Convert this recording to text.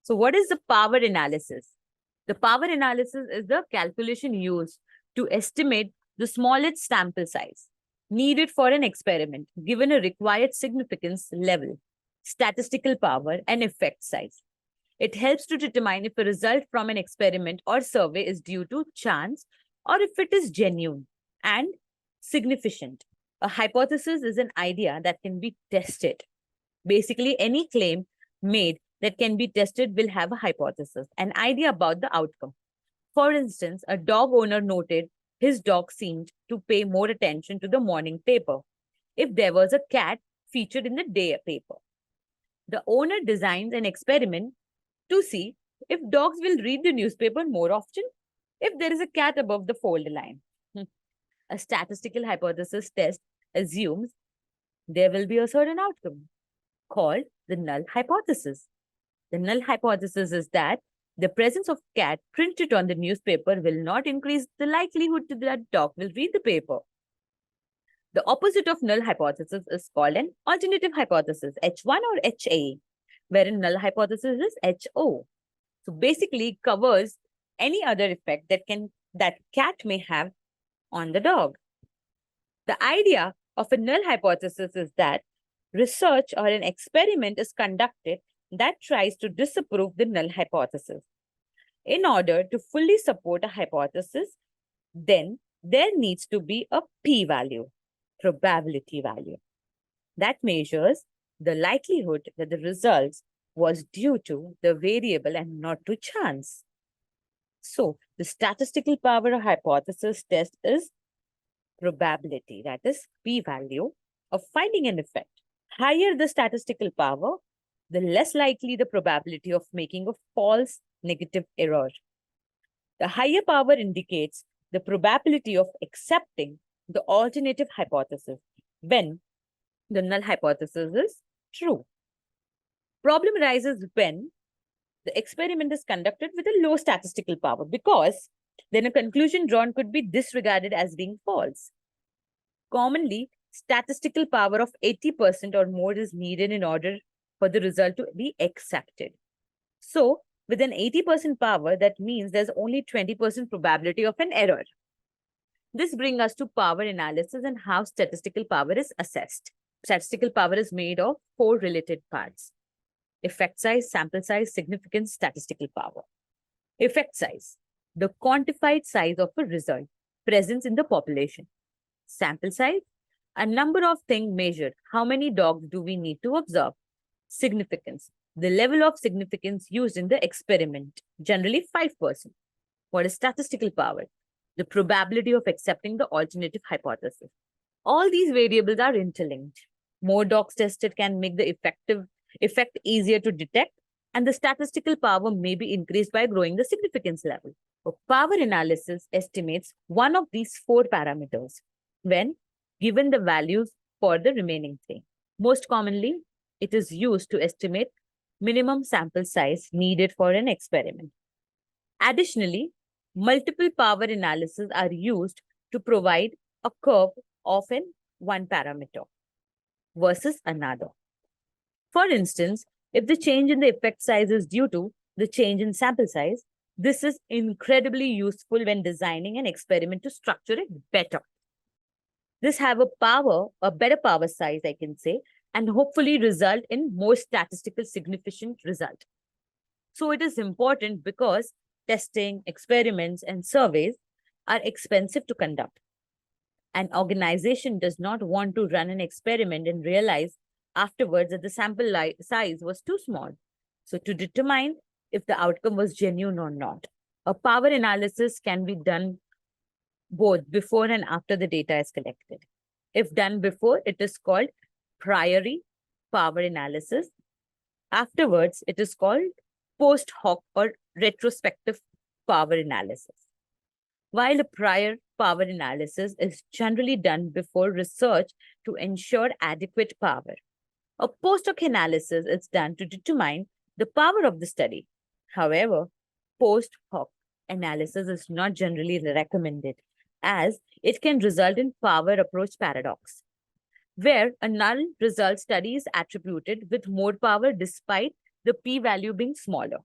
So what is the power analysis? The power analysis is the calculation used to estimate the smallest sample size needed for an experiment given a required significance level, statistical power, and effect size. It helps to determine if a result from an experiment or survey is due to chance or if it is genuine and significant. A hypothesis is an idea that can be tested. Basically, any claim made that can be tested will have a hypothesis, an idea about the outcome. For instance, a dog owner noted his dog seemed to pay more attention to the morning paper if there was a cat featured in the day paper. The owner designs an experiment to see if dogs will read the newspaper more often if there is a cat above the fold line. A statistical hypothesis test assumes there will be a certain outcome called the null hypothesis. The null hypothesis is that the presence of cat printed on the newspaper will not increase the likelihood that dog will read the paper. The opposite of null hypothesis is called an alternative hypothesis, H1 or HA, wherein null hypothesis is HO. So basically it covers any other effect that cat may have on the dog. The idea of a null hypothesis is that research or an experiment is conducted that tries to disprove the null hypothesis. In order to fully support a hypothesis, then there needs to be a p-value, probability value, that measures the likelihood that the results was due to the variable and not to chance. So the statistical power of hypothesis test is probability, that is p-value, of finding an effect. Higher the statistical power, the less likely the probability of making a false negative error. The higher power indicates the probability of accepting the alternative hypothesis when the null hypothesis is true. Problem arises when the experiment is conducted with a low statistical power, because then a conclusion drawn could be disregarded as being false. Commonly, statistical power of 80% or more is needed in order for the result to be accepted. So, with an 80% power, that means there's only 20% probability of an error. This brings us to power analysis and how statistical power is assessed. Statistical power is made of 4 related parts: effect size, sample size, significance, statistical power. Effect size, the quantified size of a result, presence in the population. Sample size, a number of things measured. How many dogs do we need to observe? Significance, the level of significance used in the experiment, generally 5%. What is statistical power? The probability of accepting the alternative hypothesis. All these variables are interlinked. More dogs tested can make the effect easier to detect, and the statistical power may be increased by growing the significance level. So power analysis estimates one of these 4 parameters when given the values for the remaining 3. Most commonly, it is used to estimate minimum sample size needed for an experiment. Additionally, multiple power analyses are used to provide a curve of one parameter versus another. For instance, if the change in the effect size is due to the change in sample size, this is incredibly useful when designing an experiment to structure it better. This have a better power size, I can say, and hopefully result in more statistical significant result. So it is important because testing, experiments, and surveys are expensive to conduct. An organization does not want to run an experiment and realize afterwards that the sample size was too small. So to determine if the outcome was genuine or not, a power analysis can be done both before and after the data is collected. If done before, it is called priori power analysis. Afterwards, it is called post hoc or retrospective power analysis. While a prior power analysis is generally done before research to ensure adequate power, a post hoc analysis is done to determine the power of the study. However, post hoc analysis is not generally recommended, as it can result in power approach paradox, where a null result study is attributed with more power despite the p-value being smaller.